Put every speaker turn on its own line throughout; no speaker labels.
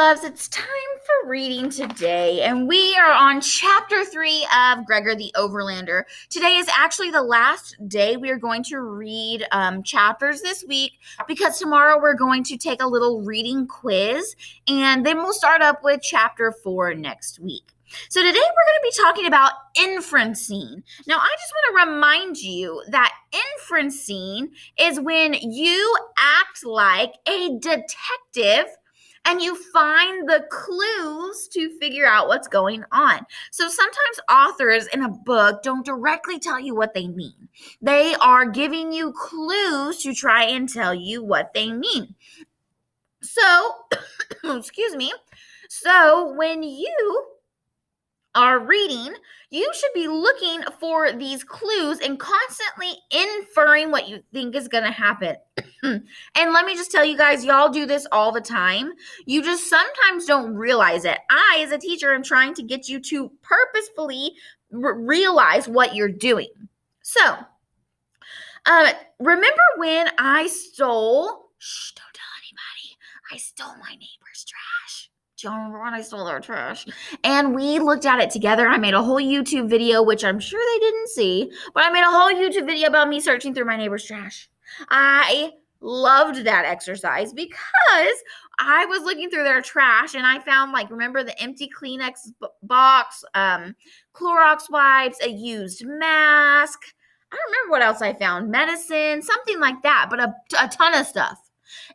loves, it's time for reading today, and we are on chapter 3 of Gregor the Overlander. Today is actually the last day we are going to read chapters this week, because tomorrow we're going to take a little reading quiz, and then we'll start up with chapter 4 next week. So today we're going to be talking about inferencing. Now, I just want to remind you that inferencing is when you act like a detective and you find the clues to figure out what's going on. So sometimes authors in a book don't directly tell you what they mean. They are giving you clues to try and tell you what they mean. So, excuse me. So when you are reading, you should be looking for these clues and constantly inferring what you think is going to happen. And let me just tell you guys, y'all do this all the time. You just sometimes don't realize it. I, as a teacher, am trying to get you to purposefully realize what you're doing. So, remember when I stole, don't tell anybody, I stole my neighbor's trash. Do y'all remember when I stole their trash? And we looked at it together. I made a whole YouTube video, which I'm sure they didn't see, but I made a whole YouTube video about me searching through my neighbor's trash. I loved that exercise because I was looking through their trash and I found, like, remember the empty Kleenex box, Clorox wipes, a used mask. I don't remember what else I found, medicine, something like that, but a ton of stuff.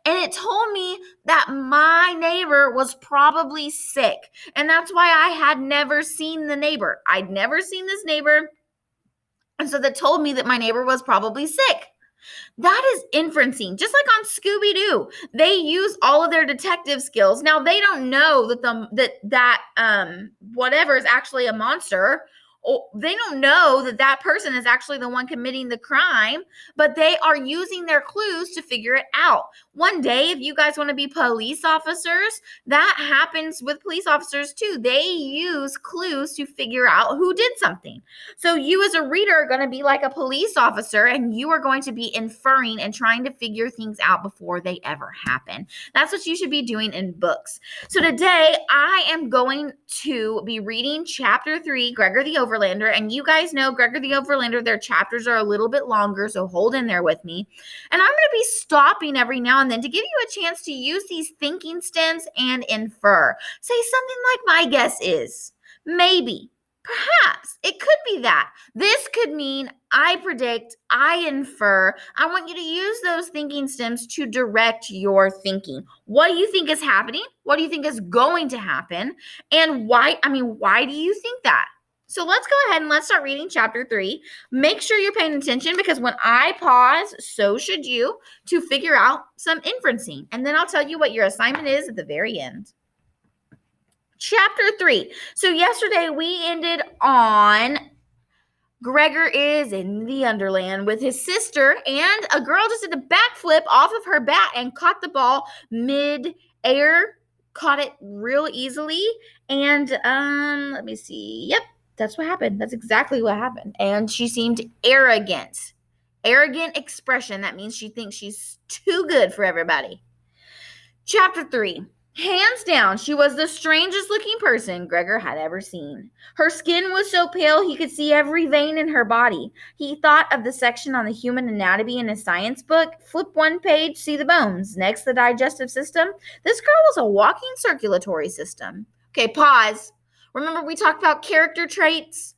And it told me that my neighbor was probably sick. And that's why I had never seen the neighbor. I'd never seen this neighbor. And so that told me that my neighbor was probably sick. That is inferencing, just like on Scooby-Doo. They use all of their detective skills. Now, they don't know that whatever is actually a monster. They don't know that person is actually the one committing the crime, but they are using their clues to figure it out. One day, if you guys want to be police officers, that happens with police officers too. They use clues to figure out who did something. So you as a reader are going to be like a police officer, and you are going to be inferring and trying to figure things out before they ever happen. That's what you should be doing in books. So today, I am going to be reading chapter 3, Gregor the Overlander. And you guys know Gregor the Overlander, their chapters are a little bit longer, so hold in there with me. And I'm going to be stopping every now and then to give you a chance to use these thinking stems and infer. Say something like, my guess is, maybe, perhaps, it could be that. This could mean I predict, I infer. I want you to use those thinking stems to direct your thinking. What do you think is happening? What do you think is going to happen? And why do you think that? So let's go ahead and let's start reading chapter 3. Make sure you're paying attention, because when I pause, so should you, to figure out some inferencing. And then I'll tell you what your assignment is at the very end. Chapter 3. So yesterday we ended on Gregor is in the Underland with his sister, and a girl just did a backflip off of her bat and caught the ball mid-air, caught it real easily. And let me see. Yep, that's what happened. That's exactly what happened. And she seemed arrogant. Arrogant expression. That means she thinks she's too good for everybody. Chapter 3. Hands down, she was the strangest looking person Gregor had ever seen. Her skin was so pale he could see every vein in her body. He thought of the section on the human anatomy in his science book. Flip one page, see the bones. Next, the digestive system. This girl was a walking circulatory system. Okay, pause. Remember we talked about character traits?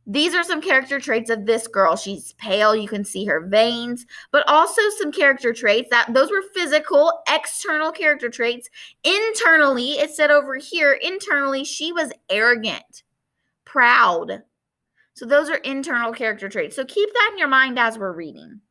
These are some character traits of this girl. She's pale. You can see her veins, but also some character traits those were physical, external character traits. Internally, it said over here, internally, she was arrogant, proud. So those are internal character traits. So keep that in your mind as we're reading.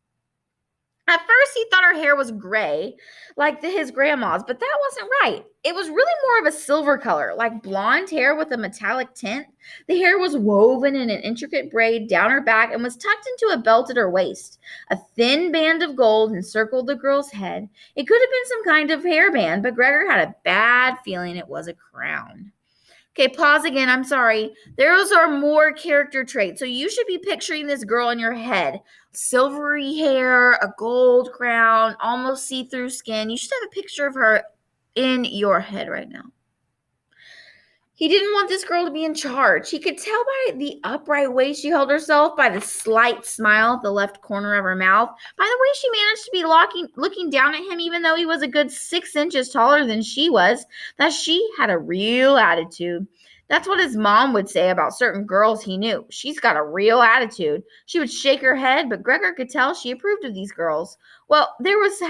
At first, he thought her hair was gray, like his grandma's, but that wasn't right. It was really more of a silver color, like blonde hair with a metallic tint. The hair was woven in an intricate braid down her back and was tucked into a belt at her waist. A thin band of gold encircled the girl's head. It could have been some kind of hairband, but Gregor had a bad feeling it was a crown. Okay, pause again. I'm sorry. Those are more character traits. So you should be picturing this girl in your head. Silvery hair, a gold crown, almost see-through skin. You should have a picture of her in your head right now. He didn't want this girl to be in charge. He could tell by the upright way she held herself, by the slight smile at the left corner of her mouth, by the way she managed to be looking down at him even though he was a good 6 inches taller than she was, that she had a real attitude. That's what his mom would say about certain girls he knew. She's got a real attitude. She would shake her head, but Gregor could tell she approved of these girls. Well, there was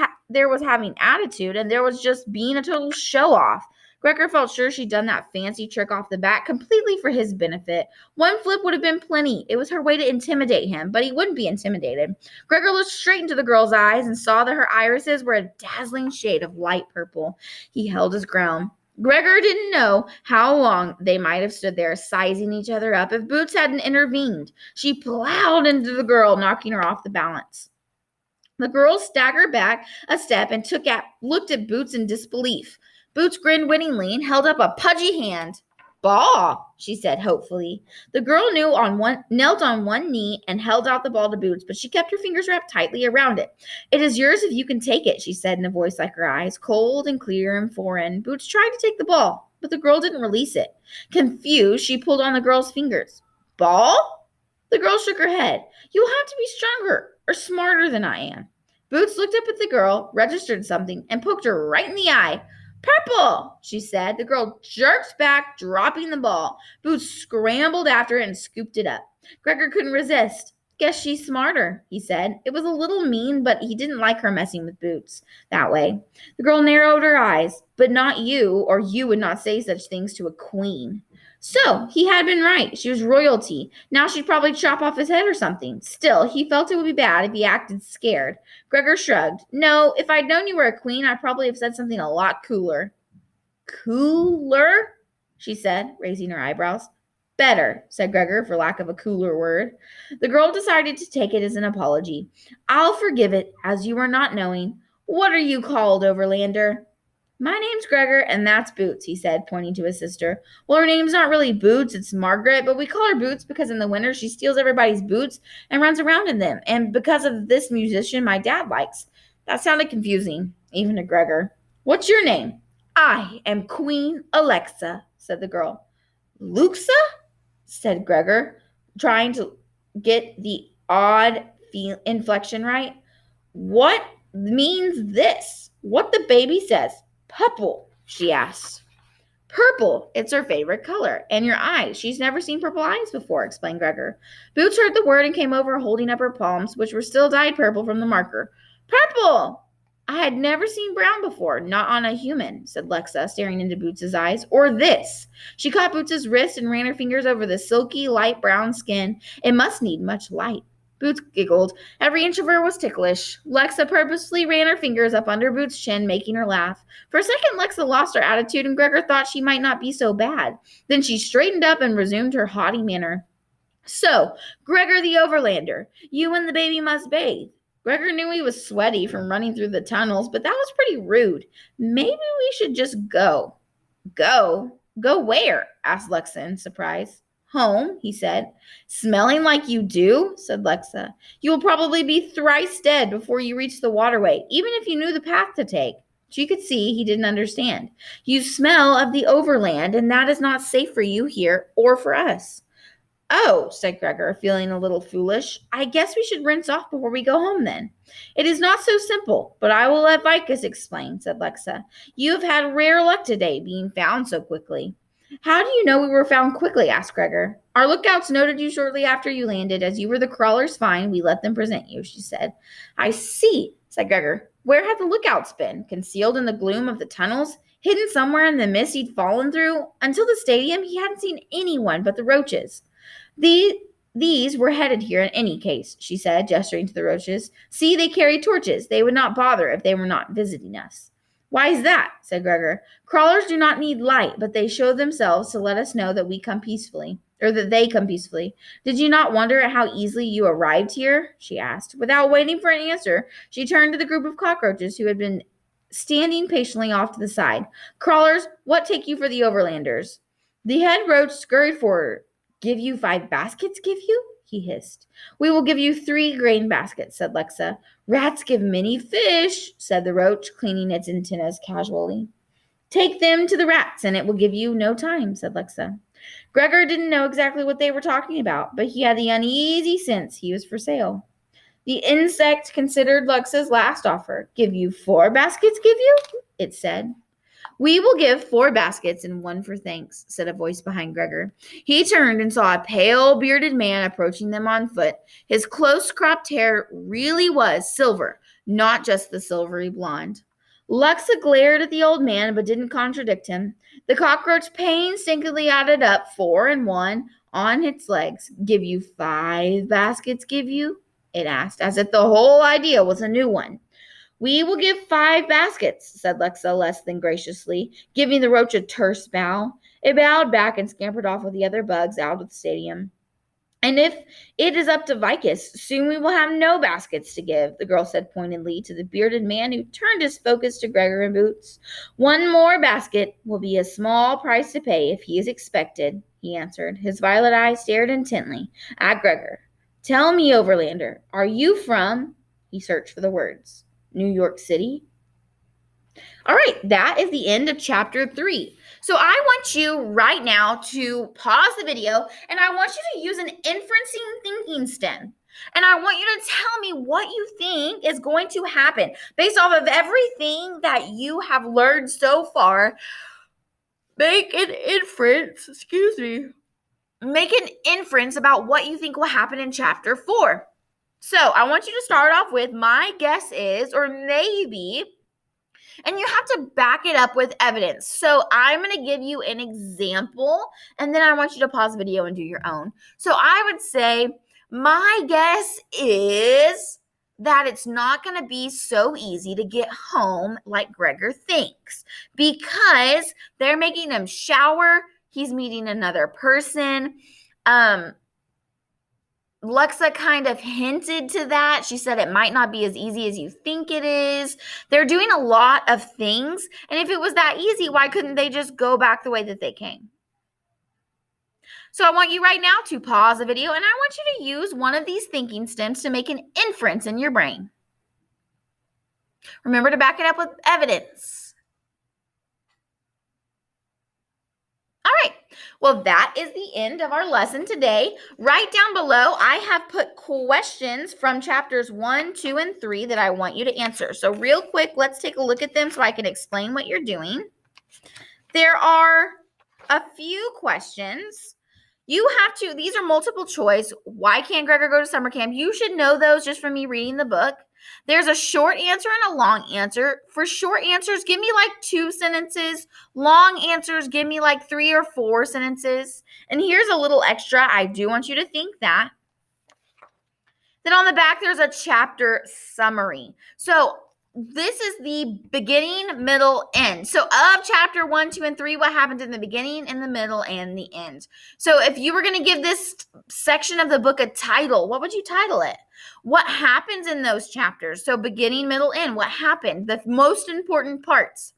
having attitude, and there was just being a total show off. Gregor felt sure she'd done that fancy trick off the bat completely for his benefit. One flip would have been plenty. It was her way to intimidate him, but he wouldn't be intimidated. Gregor looked straight into the girl's eyes and saw that her irises were a dazzling shade of light purple. He held his ground. Gregor didn't know how long they might have stood there sizing each other up if Boots hadn't intervened. She plowed into the girl, knocking her off the balance. The girl staggered back a step and looked at Boots in disbelief. Boots grinned winningly and held up a pudgy hand. Ball, she said hopefully. The girl knelt on one knee and held out the ball to Boots, but she kept her fingers wrapped tightly around it. It is yours if you can take it, she said in a voice like her eyes, cold and clear and foreign. Boots tried to take the ball, but the girl didn't release it. Confused, she pulled on the girl's fingers. Ball? The girl shook her head. You'll have to be stronger or smarter than I am. Boots looked up at the girl, registered something, and poked her right in the eye. Purple, she said. The girl jerked back, dropping the ball. Boots scrambled after it and scooped it up. Gregor couldn't resist. Guess she's smarter, he said. It was a little mean, but he didn't like her messing with Boots that way. The girl narrowed her eyes. But not you, or you would not say such things to a queen. So, he had been right. She was royalty. Now she'd probably chop off his head or something. Still, he felt it would be bad if he acted scared. Gregor shrugged. No, if I'd known you were a queen, I'd probably have said something a lot cooler. Cooler? She said, raising her eyebrows. Better, said Gregor, for lack of a cooler word. The girl decided to take it as an apology. I'll forgive it, as you are not knowing. What are you called, Overlander? My name's Gregor, and that's Boots, he said, pointing to his sister. Well, her name's not really Boots, it's Margaret, but we call her Boots because in the winter she steals everybody's boots and runs around in them, and because of this musician my dad likes. That sounded confusing, even to Gregor. What's your name? I am Queen Alexa, said the girl. Luxa? Said Gregor, trying to get the odd inflection right. What means this? What the baby says? Purple, she asked. Purple, it's her favorite color. And your eyes. She's never seen purple eyes before, explained Gregor. Boots heard the word and came over, holding up her palms, which were still dyed purple from the marker. Purple! I had never seen brown before, not on a human, said Lexa, staring into Boots's eyes. Or this. She caught Boots's wrist and ran her fingers over the silky, light brown skin. It must need much light. Boots giggled. Every inch of her was ticklish. Lexa purposely ran her fingers up under Boots' chin, making her laugh. For a second, Lexa lost her attitude, and Gregor thought she might not be so bad. Then she straightened up and resumed her haughty manner. So, Gregor the Overlander, you and the baby must bathe. Gregor knew he was sweaty from running through the tunnels, but that was pretty rude. Maybe we should just go. Go? Go where? Asked Lexa in surprise. Home, he said. Smelling like you do, said Lexa. You will probably be thrice dead before you reach the waterway, even if you knew the path to take. She could see he didn't understand. You smell of the overland, and that is not safe for you here or for us. Oh, said Gregor, feeling a little foolish. I guess we should rinse off before we go home then. It is not so simple, but I will let Vicus explain, said Lexa. You have had rare luck today, being found so quickly. How do you know we were found quickly? Asked Gregor. Our lookouts noted you shortly after you landed. As you were the crawler's find, we let them present you, she said. I see, said Gregor. Where had the lookouts been? Concealed in the gloom of the tunnels? Hidden somewhere in the mist he'd fallen through? Until the stadium, he hadn't seen anyone but the roaches. These were headed here in any case, she said, gesturing to the roaches. See, they carry torches. They would not bother if they were not visiting us. Why is that? Said Gregor. Crawlers do not need light, but they show themselves to let us know that we come peacefully, or that they come peacefully. Did you not wonder at how easily you arrived here? She asked. Without waiting for an answer, she turned to the group of cockroaches who had been standing patiently off to the side. Crawlers, what take you for the Overlanders? The head roach scurried forward. Give you 5 baskets, give you? He hissed. We will give you 3 grain baskets, said Lexa. Rats give many fish, said the roach, cleaning its antennas casually. Take them to the rats, and it will give you no time, said Lexa. Gregor didn't know exactly what they were talking about, but he had the uneasy sense he was for sale. The insect considered Lexa's last offer. Give you 4 baskets, give you? It said. We will give 4 baskets and 1 for thanks, said a voice behind Gregor. He turned and saw a pale, bearded man approaching them on foot. His close-cropped hair really was silver, not just the silvery blonde. Luxa glared at the old man, but didn't contradict him. The cockroach painstakingly added up 4 and 1 on its legs. Give you 5 baskets, give you? It asked, as if the whole idea was a new one. We will give 5 baskets, said Lexa less than graciously, giving the roach a terse bow. It bowed back and scampered off with the other bugs out of the stadium. And if it is up to Vicus, soon we will have no baskets to give, the girl said pointedly to the bearded man who turned his focus to Gregor and Boots. 1 more basket will be a small price to pay if he is expected, he answered. His violet eyes stared intently at Gregor. Tell me, Overlander, are you from? He searched for the words. New York City? All right, that is the end of chapter 3. So I want you right now to pause the video, and I want you to use an inferencing thinking stem. And I want you to tell me what you think is going to happen based off of everything that you have learned so far. Make an inference, make an inference about what you think will happen in chapter 4. So I want you to start off with my guess is, or maybe, and you have to back it up with evidence. So I'm going to give you an example, and then I want you to pause the video and do your own. So I would say my guess is that it's not going to be so easy to get home like Gregor thinks, because they're making him shower. He's meeting another person. Lexa kind of hinted to that. She said it might not be as easy as you think it is. They're doing a lot of things. And if it was that easy, why couldn't they just go back the way that they came? So I want you right now to pause the video, and I want you to use one of these thinking stems to make an inference in your brain. Remember to back it up with evidence. All right, well, that is the end of our lesson today. Right down below, I have put questions from chapters 1, 2, and 3 that I want you to answer. So real quick, let's take a look at them so I can explain what you're doing. There are a few questions. You have to, these are multiple choice. Why can't Gregor go to summer camp? You should know those just from me reading the book. There's a short answer and a long answer. For short answers, give me like 2 sentences. Long answers, give me like 3 or 4 sentences. And here's a little extra. I do want you to think that. Then on the back, there's a chapter summary. So this is the beginning, middle, end. So of chapter 1, 2, and 3, what happened in the beginning, in the middle, and the end. So if you were going to give this section of the book a title, what would you title it? What happens in those chapters? So beginning, middle, end. What happened? The most important parts.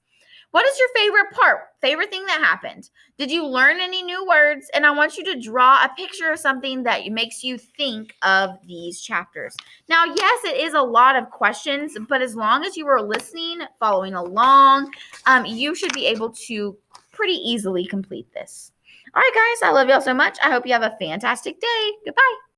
What is your favorite part? Favorite thing that happened? Did you learn any new words? And I want you to draw a picture of something that makes you think of these chapters. Now, yes, it is a lot of questions, but as long as you are listening, following along, you should be able to pretty easily complete this. All right, guys, I love y'all so much. I hope you have a fantastic day. Goodbye.